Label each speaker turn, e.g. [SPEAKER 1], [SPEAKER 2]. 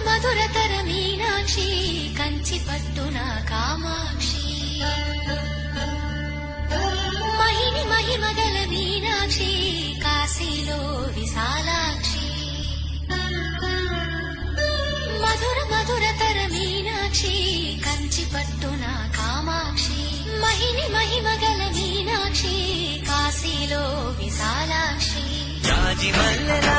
[SPEAKER 1] మధురతర మీనాక్షి కంచి పట్టున కామాక్షి మహిని మహిమగల మీనాక్షి కాశీలో విశాలాక్షి మధురతర మీనాక్షి కంచి పట్టున కామాక్షి మహిని మహిమగల మీనాక్షి కాశీలో విశాలాక్షి
[SPEAKER 2] రాజి మల్లెలా